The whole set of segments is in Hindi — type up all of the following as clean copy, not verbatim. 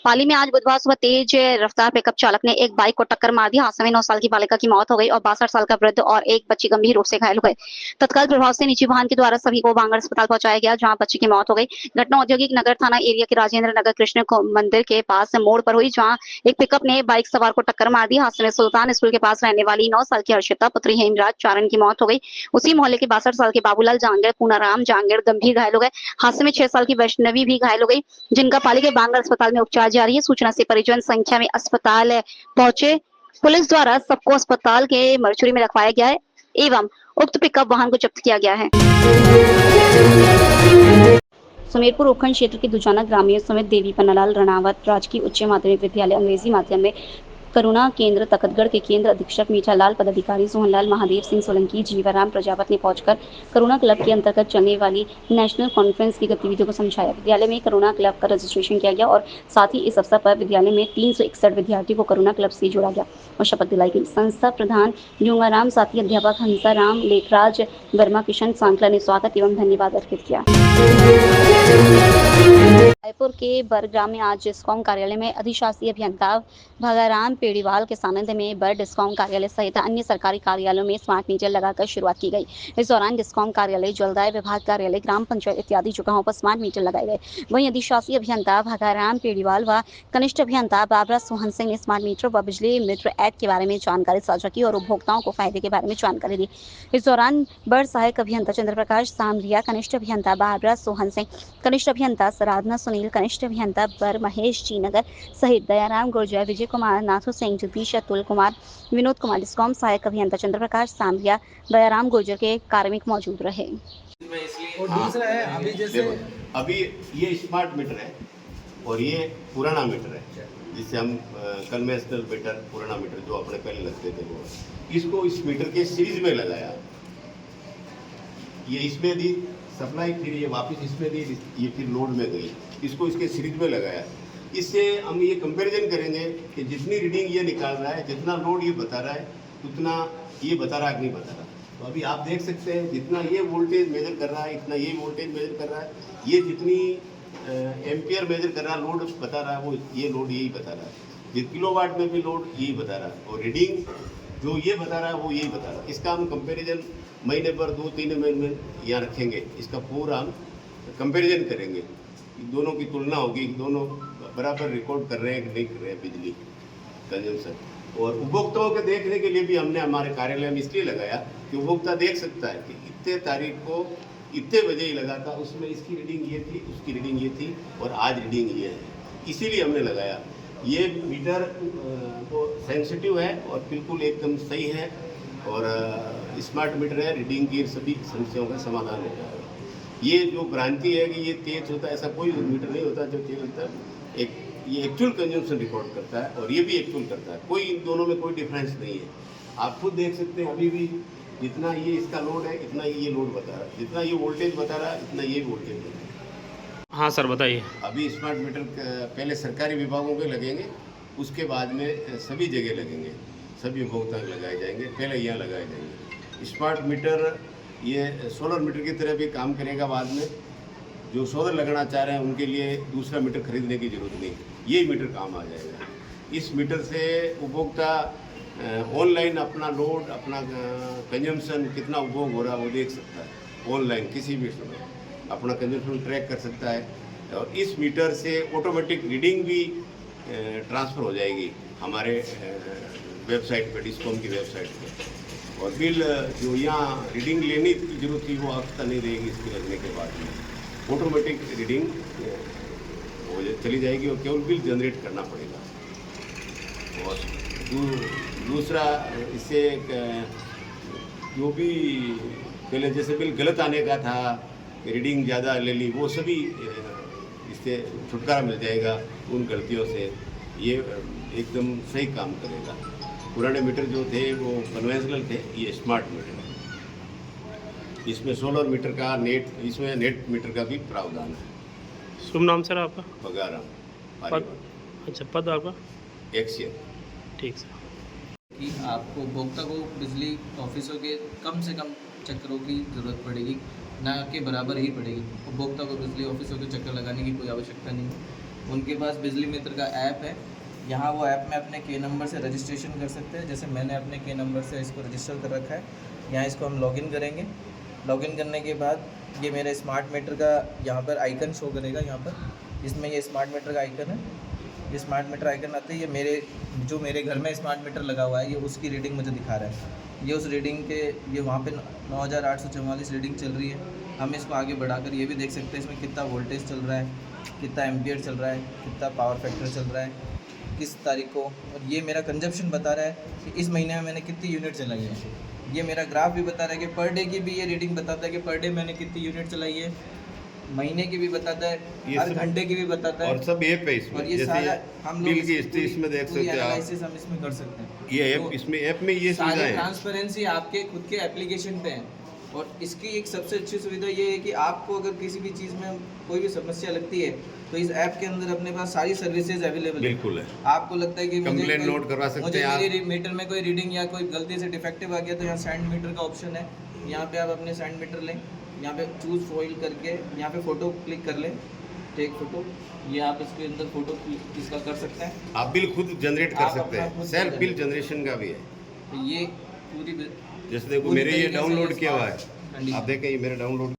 पाली में आज बुधवार सुबह तेज रफ्तार पिकअप चालक ने एक बाइक को टक्कर मार दी। हादसे में 9 साल की बालिका की मौत हो गई और 62 साल का वृद्ध और एक बच्ची गंभीर रूप से घायल हो गए। तत्काल प्रभाव से निजी वाहन के द्वारा सभी को बांगड़ अस्पताल पहुंचाया गया, जहां बच्ची की मौत हो गई। घटना औद्योगिक नगर थाना एरिया के राजेंद्र नगर कृष्ण मंदिर के पास मोड़ पर हुई, जहां एक पिकअप ने बाइक सवार को टक्कर मार दी। हादसे में सुल्तान स्कूल के पास रहने वाली 9 साल की हर्षिता पुत्री हेमराज चारण की मौत हो गई। उसी मोहल्ले के 62 साल के बाबूलाल जांगड़ पूनाराम जांगड़ गंभीर घायल हो गए। हादसे में 6 साल की वैष्णवी भी घायल हो गई, जिनका पाली के बांगड़ अस्पताल में उपचार जारी है। सूचना से परिजन संख्या में अस्पताल पहुंचे। पुलिस द्वारा सबको अस्पताल के मर्चुरी में रखवाया गया है एवं उक्त पिकअप वाहन को जब्त किया गया है। सुमेरपुर उपखंड क्षेत्र के दुजाना ग्रामीण समेत देवी पन्नालाल रणावत राजकीय उच्च माध्यमिक विद्यालय अंग्रेजी माध्यम में करुणा केंद्र तकतगढ़ के केंद्र अधीक्षक मीठालाल पदाधिकारी सोहनलाल महादेव सिंह सोलंकी जीवाराम प्रजापत ने पहुंचकर करुणा क्लब के अंतर्गत चलने वाली नेशनल कॉन्फ्रेंस की गतिविधियों को समझाया। विद्यालय में करुणा क्लब का रजिस्ट्रेशन किया गया और साथ ही इस अवसर पर विद्यालय में 361 विद्यार्थियों को करुणा क्लब से जोड़ा गया और शपथ दिलाई गई। संस्था प्रधान जोंगाराम साथी अध्यापक हंसाराम लेखराज वर्मा किशन सांकला ने स्वागत एवं धन्यवाद अर्पित किया। रायपुर के बरग्राम में आज डिस्कॉम कार्यालय में अधिशासी अभियंता भगाराम पेड़ीवाल के सानिध्य में बर डिस्कॉम कार्यालय सहित अन्य सरकारी कार्यालयों में स्मार्ट मीटर लगाकर शुरुआत की गई। इस दौरान डिस्कॉम कार्यालय, जलदाय विभाग कार्यालय, ग्राम पंचायत इत्यादि जगहों पर स्मार्ट मीटर लगाए गए। वहीं अधिशासी अभियंता भगाराम पेड़ीवाल व कनिष्ठ अभियंता बाबरा सोहन सिंह ने स्मार्ट मीटर व बिजली मित्र ऐप के बारे में जानकारी साझा की और उपभोक्ताओं को फायदे के बारे में जानकारी दी। इस दौरान बर सहायक अभियंता चंद्र प्रकाश सामरिया, कनिष्ठ अभियंता बाबरा सोहन सिंह, कनिष्ठ अभियंता सराधना सुनील, कनिष्ठ अभियंता बर महेश जी नगर सहित दयाराम गुर्जर, विजय कुमार, नाथू सिंह, जगदीश, अतुल कुमार, विनोद कुमार, डिस्कॉम सहायक अभियंता चंद्र प्रकाश सामरिया, दयाराम गुर्जर के कार्मिक मौजूद रहे। और दूसरा है अभी जैसे अभी ये स्मार्ट मीटर है और ये पुराना मीटर है, जिससे हम कन्वेंशनल मीटर, पुराना मीटर जो अपने पहले लगते थे वो, इसको इस मीटर के सीरीज में लगाया। ये इसमें दी सप्लाई, फिर ये वापस इसमें दी, ये फिर लोड में गई, इसको इसके सीरीज में लगाया। इससे हम ये कंपैरिजन करेंगे कि जितनी रीडिंग ये निकाल रहा है, जितना लोड ये बता रहा है, उतना ये बता रहा है कि नहीं बता रहा। तो अभी आप देख सकते हैं जितना ये वोल्टेज मेजर कर रहा है, इतना ये वोल्टेज मेजर कर रहा है, ये जितनी एम्पियर मेजर कर रहा है, लोड बता रहा है, वो ये लोड यही बता रहा है। जिस किलोवाट में भी लोड यही बता रहा है और रीडिंग जो ये बता रहा है वो यही बता रहा है। इसका हम कंपैरिजन महीने पर 2-3 महीने में यहाँ रखेंगे, इसका पूरा हम कंपैरिजन करेंगे, दोनों की तुलना होगी, दोनों बराबर रिकॉर्ड कर रहे हैं कि नहीं कर रहे हैं बिजली कंजम्पशन। और उपभोक्ताओं के देखने के लिए भी हमने हमारे कार्यालय में इसलिए लगाया कि उपभोक्ता देख सकता है कि इतने तारीख को इतने बजे ही लगा था, उसमें इसकी रीडिंग ये थी, उसकी रीडिंग ये थी और आज रीडिंग ये है, इसीलिए हमने लगाया। ये मीटर तो सेंसिटिव है और बिल्कुल एकदम सही है और स्मार्ट मीटर है, रीडिंग की सभी समस्याओं का समाधान हो जाएगा। ये जो भ्रांति है कि ये तेज होता है, ऐसा कोई मीटर नहीं होता जो तेज होता है। एक ये एक्चुअल कंजम्पशन रिकॉर्ड करता है और ये भी एक्चुअल करता है, कोई इन दोनों में कोई डिफरेंस नहीं है। आप खुद देख सकते हैं अभी भी जितना ये इसका लोड है, इतना ये लोड बता रहा है, जितना ये वोल्टेज बता रहा है, इतना ये वोल्टेज बता रहा है। हाँ सर बताइए। अभी स्मार्ट मीटर पहले सरकारी विभागों के लगेंगे, उसके बाद में सभी जगह लगेंगे, सभी उपभोक्ता लगाए जाएंगे, पहले यहाँ लगाए जाएंगे। स्मार्ट मीटर ये सोलर मीटर की तरह भी काम करेगा बाद में। जो सोलर लगाना चाह रहे हैं उनके लिए दूसरा मीटर खरीदने की जरूरत नहीं, ये मीटर काम आ जाएगा। इस मीटर से उपभोक्ता ऑनलाइन अपना लोड, अपना कंजम्पशन कितना उपभोग हो रहा है वो देख सकता है। ऑनलाइन किसी भी समय अपना कंजम्पशन ट्रैक कर सकता है और इस मीटर से ऑटोमेटिक रीडिंग भी ट्रांसफ़र हो जाएगी हमारे वेबसाइट पर, डिस्कॉम की वेबसाइट पर। और बिल जो यहाँ रीडिंग लेने की जरूरत थी वो आवश्यकता नहीं रहेगी इसके लगने के बाद में, ऑटोमेटिक रीडिंग हो चली जाएगी और केवल बिल जनरेट करना पड़ेगा। और दूसरा इससे जो भी पहले जैसे बिल गलत आने का था, रीडिंग ज़्यादा ले ली, वो सभी इससे छुटकारा मिल जाएगा उन गलतियों से। ये एकदम सही काम करेगा। पुराने मीटर जो थे वो कन्वेंशनल थे, ये स्मार्ट मीटर है। इसमें सोलर मीटर का नेट, इसमें नेट मीटर का भी प्रावधान है। शुभ नाम सर आपका? भगाराम। अच्छा, पद आपका? एक्सियन। ठीक सर। कि आपको उपभोक्ता को बिजली ऑफिसों के कम से कम चक्करों की ज़रूरत पड़ेगी, ना कि बराबर ही पड़ेगी। उपभोक्ता को बिजली ऑफिसों के चक्कर लगाने की कोई आवश्यकता नहीं है। उनके पास बिजली मित्र का ऐप है। यहाँ वो ऐप में अपने के नंबर से रजिस्ट्रेशन कर सकते हैं। जैसे मैंने अपने के नंबर से इसको रजिस्टर कर रखा है। यहाँ इसको हम लॉगिन करेंगे। लॉगिन करने के बाद ये मेरे स्मार्ट मीटर का यहाँ पर आइकन शो करेगा। यहाँ पर इसमें ये स्मार्ट मीटर का आइकन है। ये स्मार्ट मीटर आइकन आते ही ये मेरे घर में स्मार्ट मीटर लगा हुआ है, ये उसकी रीडिंग मुझे दिखा रहा है। ये उस रीडिंग के ये वहाँ पे 9844 रीडिंग चल रही है। हम इसको आगे बढ़ाकर ये भी देख सकते हैं इसमें कितना वोल्टेज चल रहा है, कितना एम्पियर चल रहा है, कितना पावर फैक्टर चल रहा है, किस तारीख को। और ये मेरा कंजप्शन बता रहा है कि इस महीने में मैंने कितनी यूनिट चलाई है। ये मेरा ग्राफ भी बता रहा है कि पर डे की भी ये रीडिंग बताता है कि पर डे मैंने कितनी यूनिट चलाई है, महीने की भी बताता है, हर घंटे की भी बताता है। और सब ऐप है इसमें, और ये जैसे सारा हम लोग बिल की हिस्ट्री इसमें देख सकते हैं आप। एनालिसिस हम इसमें कर सकते हैं। ये ऐप तो इसमें ऐप में ये सुविधा सारी है। ट्रांसपेरेंसी आपके खुद के एप्लीकेशन पे है। और इसकी एक सबसे अच्छी सुविधा ये है कि आपको अगर किसी भी चीज़ में कोई भी समस्या लगती है तो इस ऐप के अंदर अपने पास सारी सर्विसेज अवेलेबल है। बिल्कुल है। आपको लगता है कि कंप्लेंट नोट करवा सकते हैं आप। मेरे मीटर में कोई रीडिंग या कोई गलती से डिफेक्टिव आ गया तो यहाँ सेंड मीटर का ऑप्शन है। यहाँ पे आप अपने सेंड मीटर लें, यहाँ पे चूज फॉइल करके यहाँ पे फ़ोटो क्लिक कर लें, टेक फोटो। ये आप इसके अंदर फ़ोटो इसका कर सकते हैं। आप बिल खुद जनरेट कर आप सकते अपना हैं, खुद सेल्फ बिल जनरेशन का भी है। तो ये पूरी जैसे देखो पूरी मेरे ये तरीके से डाउनलोड ये किया हुआ हाँ है, जी। आप देखें ये मेरा डाउनलोड।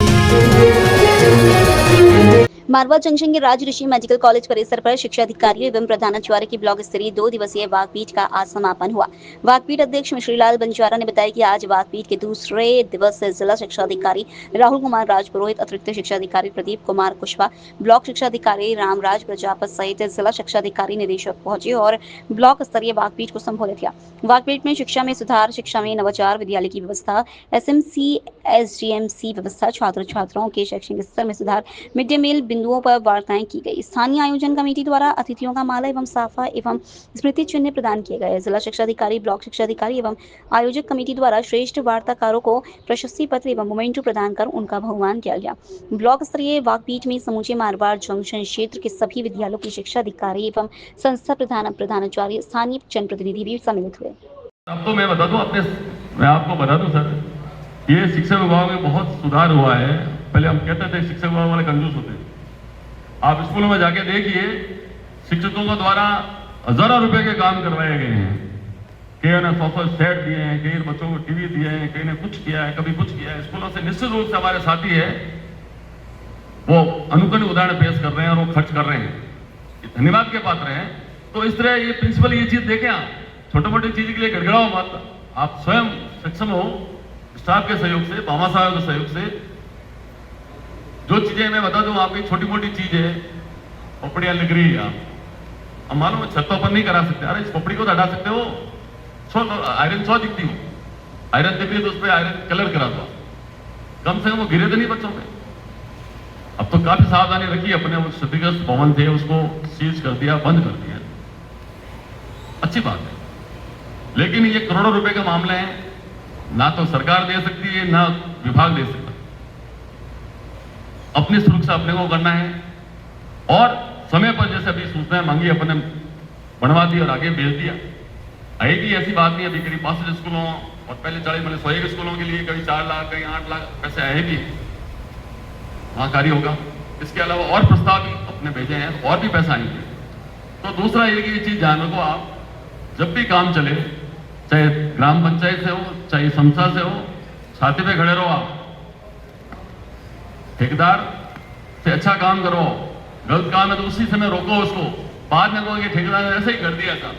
मारवा जंक्शन के राज ऋषि मेडिकल कॉलेज परिसर पर शिक्षा अधिकारियों एवं प्रधानाचार्य की ब्लॉक स्तरीय 2 दिवसीय वाकपीठ का आज समापन हुआ। वाकपीठ अध्यक्ष मिश्रीलाल बंजारा ने बताया कि आज वाकपीठ के दूसरे दिवस जिला शिक्षा अधिकारी राहुल कुमार राजपुरोहित, अतिरिक्त शिक्षा अधिकारी प्रदीप कुमार कुशवाहा, ब्लॉक शिक्षा अधिकारी रामराज प्रजापत सहित जिला शिक्षा अधिकारी निदेशक पहुंचे और ब्लॉक स्तरीय वाकपीठ को संबोधित किया। वाकपीठ में शिक्षा में सुधार, शिक्षा में नवाचार, विद्यालय की व्यवस्था, SMC SGMC व्यवस्था, छात्र छात्राओं के शैक्षणिक स्तर में सुधार, मिड डे मील बिंदुओं पर वार्ताएं की गई। स्थानीय आयोजन कमेटी द्वारा अतिथियों का माला एवं साफा एवं स्मृति चिन्ह प्रदान किए गए। जिला शिक्षा अधिकारी, ब्लॉक शिक्षा अधिकारी एवं आयोजक कमेटी द्वारा श्रेष्ठ वार्ताकारों को प्रशस्ति पत्र एवं मोमेंटो प्रदान कर उनका बहुमान किया गया। ब्लॉक स्तरीय वाकपीठ में समूचे मारवाड़ जंक्शन क्षेत्र के सभी विद्यालयों के शिक्षा अधिकारी एवं संस्था प्रधानाचार्य, स्थानीय जनप्रतिनिधि भी सम्मिलित हुए। अब तो मैं आपको बता दूं सर, ये शिक्षा विभाग में बहुत सुधार हुआ है। पहले हम कहते थे शिक्षा विभाग वाले कंजूस होते हैं। आप स्कूलों में जाके देखिए, शिक्षकों के द्वारा हजारों रुपए के काम करवाए गए हैं। कई ने 100 सेट दिए हैं, कई बच्चों को टीवी दिए हैं, कई ने कुछ किया है, कभी कुछ किया है। स्कूलों से निश्चित रूप से हमारे साथी है वो अनुकरणीय उदाहरण पेश कर रहे हैं और वो खर्च कर रहे हैं, धन्यवाद के पात्र हैं। तो इस तरह ये प्रिंसिपल ये चीज देखें, आप छोटे मोटी चीज के लिए गड़गड़ाओ मत। आप स्वयं सक्षम हो स्टाफ के सहयोग से, भामा साहब के सहयोग से। जो चीजें मैं बता दूं आपकी छोटी मोटी चीज है, पपड़ियां लग रही है, आप मालूम है छतों पर नहीं करा सकते। अरे इस पपड़ी को तो हटा सकते हो, आयरन 100 दिखती हो, आयरन दिख रही तो उस पर आयरन कलर करा दो, कम से कम वो गिरे तो नहीं बच्चों में। अब तो काफी सावधानी रखी, अपने वो क्षतिग्रस्त भवन थे उसको सीज कर दिया, बंद कर दिया, अच्छी बात है। लेकिन ये करोड़ों रुपए का मामला है, ना तो सरकार दे सकती है ना विभाग दे सकता। अपनी सुरक्षा अपने को करना है और समय पर जैसे अभी सूचनाएं मांगी अपने बनवा दी और आगे भेज दिया। आएगी ऐसी बात नहीं, अभी करीब 65 स्कूलों और पहले 100 स्कूलों के लिए कभी 4 लाख कहीं 8 लाख पैसे आएगी, वहां कार्य होगा। इसके अलावा और प्रस्ताव भी अपने भेजे हैं, और भी पैसा आएंगे। तो दूसरा ये चीज ध्यान रखो, आप जब भी काम चले, चाहे ग्राम पंचायत से हो चाहे संस्था से हो, छाती पे खड़े रहो। आप ठेकेदार से अच्छा काम करो, गलत काम है तो उसी समय रोको उसको, बाद में कहोगे ठेकेदार ने ऐसे ही कर दिया था।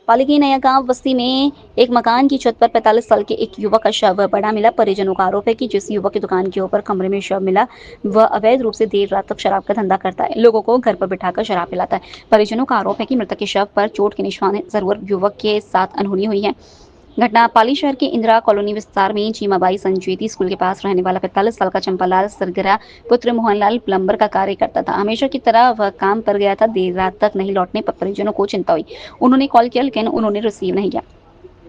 पाली की नया गांव बस्ती में एक मकान की छत पर 45 साल के एक युवक का शव पड़ा मिला। परिजनों का आरोप है कि जिस युवक की दुकान के ऊपर कमरे में शव मिला वह अवैध रूप से देर रात तक शराब का धंधा करता है, लोगों को घर पर बिठाकर शराब पिलाता है। परिजनों का आरोप है कि मृतक के शव पर चोट के निशान है। जरूर युवक के साथ अनहोनी हुई है। घटना पाली शहर के इंदिरा कॉलोनी विस्तार में चीमाबाई संजेती स्कूल के पास रहने वाला 45 साल का चंपालाल सरगरा पुत्र मोहनलाल प्लम्बर का कार्य करता था। हमेशा की तरह वह काम पर गया था। देर रात तक नहीं लौटने पर परिजनों को चिंता हुई। उन्होंने कॉल किया लेकिन उन्होंने रिसीव नहीं किया।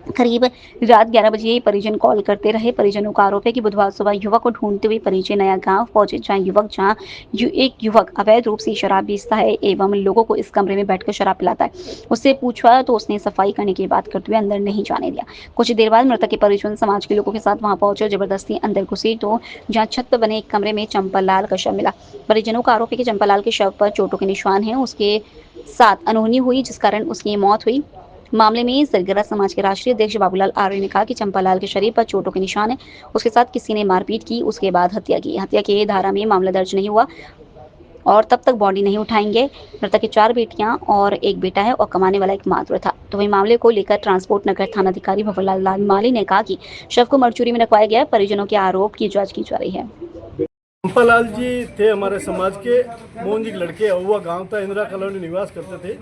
करीब रात 11 बजे परिजन कॉल करते रहे। परिजनों का आरोप है कि बुधवार सुबह युवक को ढूंढते हुए परिजन नया गांव पहुंचे, जहां एक युवक अवैध रूप से शराब बेचता है एवं लोगों को इस कमरे में बैठकर शराब पिलाता है। उससे पूछा तो उसने सफाई करने की बात करते हुए अंदर नहीं जाने दिया। कुछ देर बाद मृतक के परिजन समाज के लोगों के साथ वहां पहुंचे, जबरदस्ती अंदर घुसे तो जहां छत पर बने एक कमरे में चंपल लाल का शव मिला। परिजनों का आरोप है कि चंपल लाल के शव पर चोटों के निशान हैं। उसके साथ अनहोनी हुई जिस कारण उसकी मौत हुई। मामले में सरगरा समाज के राष्ट्रीय अध्यक्ष बाबूलाल आर्य ने कहा कि चंपालाल के शरीर पर चोटों के निशान हैं। उसके साथ किसी ने मारपीट की, उसके बाद हत्या की। हत्या के धारा में मामला दर्ज नहीं हुआ और तब तक बॉडी नहीं उठाएंगे। मृतक की 4 बेटियां और एक बेटा है और कमाने वाला एक मात्र था। तो वही मामले को लेकर ट्रांसपोर्ट नगर थानाधिकारी भवरलाल माली ने कहा कि शव को मरचुरी में रखवाया गया। परिजनों के आरोप की जांच की जा रही है। चंपालाल जी थे हमारे समाज के, मोहन जी के लड़के। अहुआ गांव था, इंदिरा कॉलोनी निवास करते थे।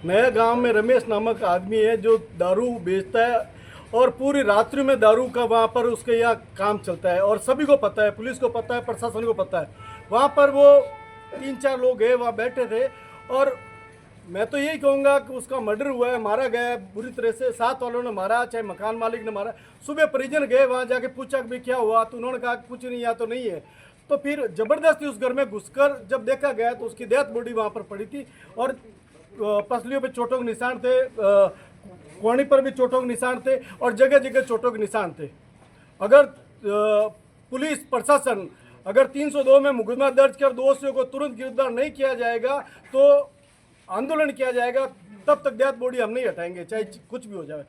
नया गांव में रमेश नामक आदमी है जो दारू बेचता है और पूरी रात्रि में दारू का वहाँ पर उसके यहाँ काम चलता है और सभी को पता है, पुलिस को पता है, प्रशासन को पता है। वहाँ पर वो 3-4 लोग हैं, वहाँ बैठे थे और मैं तो यही कहूँगा कि उसका मर्डर हुआ है, मारा गया है बुरी तरह से। साथ वालों ने मारा, चाहे मकान मालिक ने मारा। सुबह परिजन गए वहाँ, जाके पूछा कि क्या हुआ, तो उन्होंने कहा कुछ नहीं, या तो नहीं है। तो फिर जबरदस्ती उस घर में घुसकर जब देखा गया तो उसकी डेथ बॉडी वहाँ पर पड़ी थी और पसलियों पे चोटों के निशान थे, कोहनी पर भी चोटों के निशान थे और जगह जगह चोटों के निशान थे। अगर पुलिस प्रशासन अगर 302 में मुकदमा दर्ज कर दोषियों को तुरंत गिरफ्तार नहीं किया जाएगा तो आंदोलन किया जाएगा। तब तक डेथ बॉडी हम नहीं हटाएंगे, चाहे कुछ भी हो जाए।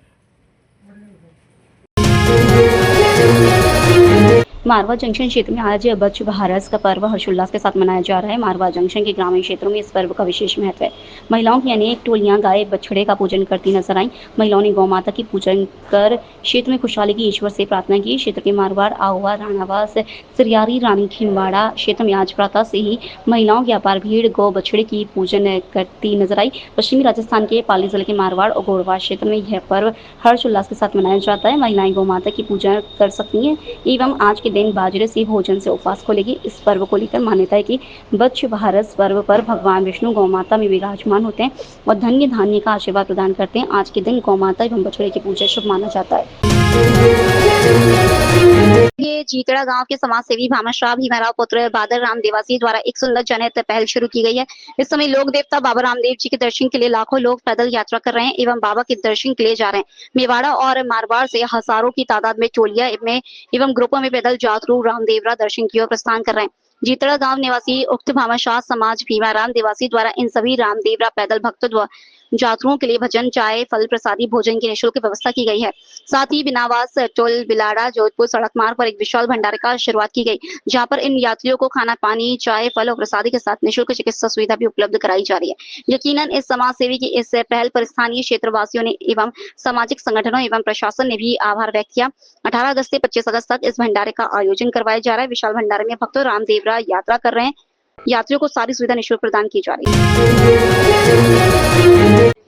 मारवा जंक्शन क्षेत्र में आज बच्च बहारस का पर्व हर्षोल्लास के साथ मनाया जा रहा है। मारवा जंक्शन के ग्रामीण क्षेत्रों में इस पर्व का विशेष महत्व है। महिलाओं की अनेक टोलियां गाय बछड़े का पूजन करती नजर आईं। महिलाओं ने गौ माता की पूजन कर क्षेत्र में खुशहाली की ईश्वर से प्रार्थना की। क्षेत्र के मारवाड़, आहुआ, राणावास, सिरियारी, रानी खिंडवाड़ा क्षेत्र में आज प्रातः से ही महिलाओं की अपार भीड़ गौ बछड़े की पूजन करती नजर आई। पश्चिमी राजस्थान के पाली जिले के मारवाड़ और गोरवा क्षेत्र में यह पर्व हर्षोल्लास के साथ मनाया जाता है। महिलाएं गौ माता की पूजा कर सकती हैं एवं आज के दिन बाजरे से भोजन से उपवास खोलेगी। इस पर्व को लेकर मान्यता है कि बच्च बहारस पर्व पर भगवान विष्णु गौ माता में विराजमान होते हैं और धन्य धान्य का आशीर्वाद प्रदान करते हैं। आज के दिन गौ माता एवं बछड़े की पूजा शुभ माना जाता है। ये जीतड़ा गांव के समाज सेवी भामाशाह भीमाराव पुत्र बादल राम देवासी द्वारा एक सुंदर जनहित पहल शुरू की गई है। इस समय लोक देवता बाबा रामदेव जी के दर्शन के लिए लाखों लोग पैदल यात्रा कर रहे हैं एवं बाबा के दर्शन के लिए जा रहे हैं। मेवाड़ा और मारवाड़ से हजारों की तादाद में टोलियां में एवं ग्रुपों में पैदल यात्रु रामदेवरा दर्शन की ओर प्रस्थान कर रहे हैं। जीतड़ा गांव निवासी उक्त भामाशाह समाज भीमाराम देवासी द्वारा इन सभी रामदेवरा पैदल भक्तों यात्रुओं के लिए भजन, चाय, फल प्रसादी, भोजन की निःशुल्क व्यवस्था की गई है। साथ ही बिनावास, टोल, बिलाड़ा, जोधपुर सड़क मार्ग पर एक विशाल भंडारे का शुरुआत की गई, जहां पर इन यात्रियों को खाना, पानी, चाय, फल और प्रसादी के साथ निःशुल्क चिकित्सा सुविधा भी उपलब्ध कराई जा रही है। यकीनन इस समाज सेवी की इस पहल पर स्थानीय क्षेत्रवासियों ने एवं सामाजिक संगठनों एवं प्रशासन ने भी आभार व्यक्त किया। 18 अगस्त से 25 अगस्त तक इस भंडारे का आयोजन करवाया जा रहा है। विशाल भंडारे में भक्तों रामदेवरा यात्रा कर रहे हैं। यात्रियों को सारी सुविधा निःशुल्क प्रदान की जा रही है।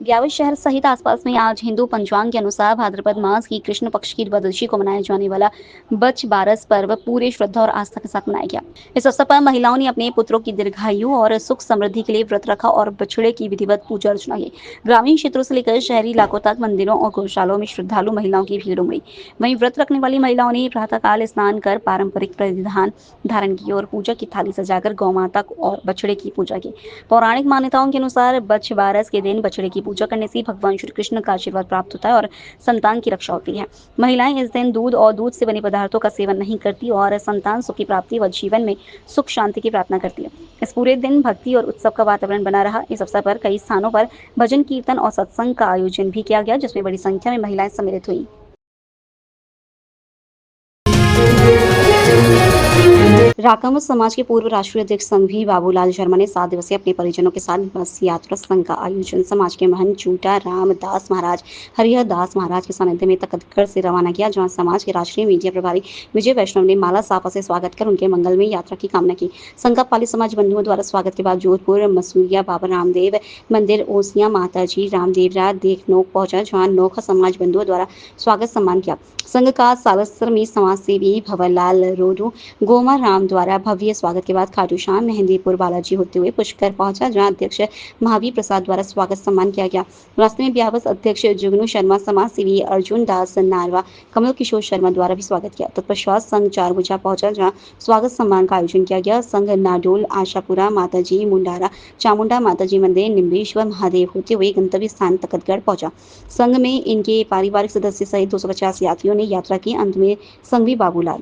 ब्यावर शहर सहित आसपास में आज हिंदू पंचांग के अनुसार भाद्रपद मास की कृष्ण पक्ष की द्वादशी को मनाया जाने वाला बच्च बारस पर्व पूरे श्रद्धा और आस्था के साथ मनाया गया। इस अवसर पर महिलाओं ने अपने पुत्रों की दीर्घायु और सुख समृद्धि के लिए व्रत रखा और बछड़े की विधिवत पूजा अर्चना की। ग्रामीण क्षेत्रों से लेकर शहरी इलाकों तक मंदिरों और गौशालों में श्रद्धालु महिलाओं की भीड़ उमड़ी। वहीं व्रत रखने वाली महिलाओं ने प्रातःकाल स्नान कर पारंपरिक परिधान धारण की और पूजा की थाली सजाकर गौ माता और बछड़े की पूजा की। पौराणिक मान्यताओं के अनुसार बच्च बारस के दिन बछड़े की पूजा करने से भगवान श्री कृष्ण का आशीर्वाद प्राप्त होता है और संतान की रक्षा होती है। महिलाएं इस दिन दूध और दूध से बने पदार्थों का सेवन नहीं करती और संतान सुख की प्राप्ति व जीवन में सुख शांति की प्रार्थना करती है। इस पूरे दिन भक्ति और उत्सव का वातावरण बना रहा। इस अवसर पर कई स्थानों पर भजन कीर्तन और सत्संग का आयोजन भी किया गया, जिसमें बड़ी संख्या में महिलाएं सम्मिलित हुई। राकांव समाज के पूर्व राष्ट्रीय अध्यक्ष संघवी बाबूलाल शर्मा ने 7 दिवसीय अपने परिजनों के साथ बस यात्रा संघ का आयोजन समाज के महंत चूटा रामदास महाराज हरिहर दास महाराज के सानिध्य में तकतगढ़ से रवाना किया, जहां समाज के राष्ट्रीय मीडिया प्रभारी विजय वैष्णव ने माला साफा से स्वागत कर उनके मंगलमय यात्रा की कामना की। संघ का पाली समाज बंधुओं द्वारा स्वागत के बाद जोधपुर मसूरिया बाबा रामदेव मंदिर ओसिया माताजी रामदेवरा देखनोक पहुंचा, जहाँ नोखा समाज बंधुओं द्वारा स्वागत सम्मान किया। संघ का सालसर में समाज सेवी भवरलाल रोडू, गोमा राम द्वारा भव्य स्वागत के बाद खाटू श्याम मेहंदीपुर बालाजी होते हुए पुष्कर पहुंचा, जहां अध्यक्ष महावीर प्रसाद द्वारा स्वागत सम्मान किया गया। रास्ते में ब्यावस अध्यक्ष जुगनू शर्मा, समाज सेवी अर्जुन दास नारवा, कमल किशोर शर्मा द्वारा भी स्वागत किया। तत्पश्चात संघ चारभुजा पहुंचा, जहां स्वागत सम्मान का आयोजन किया गया। संघ नाडोल, आशापुरा माताजी, मुंडारा, चामुंडा माताजी मंदिर, निम्बेश्वर महादेव होते हुए गंतव्य स्थान तखतगढ़ पहुंचा। संघ में इनके पारिवारिक सदस्य सहित 250 यात्रियों ने यात्रा की। अंत में संघवी बाबूलाल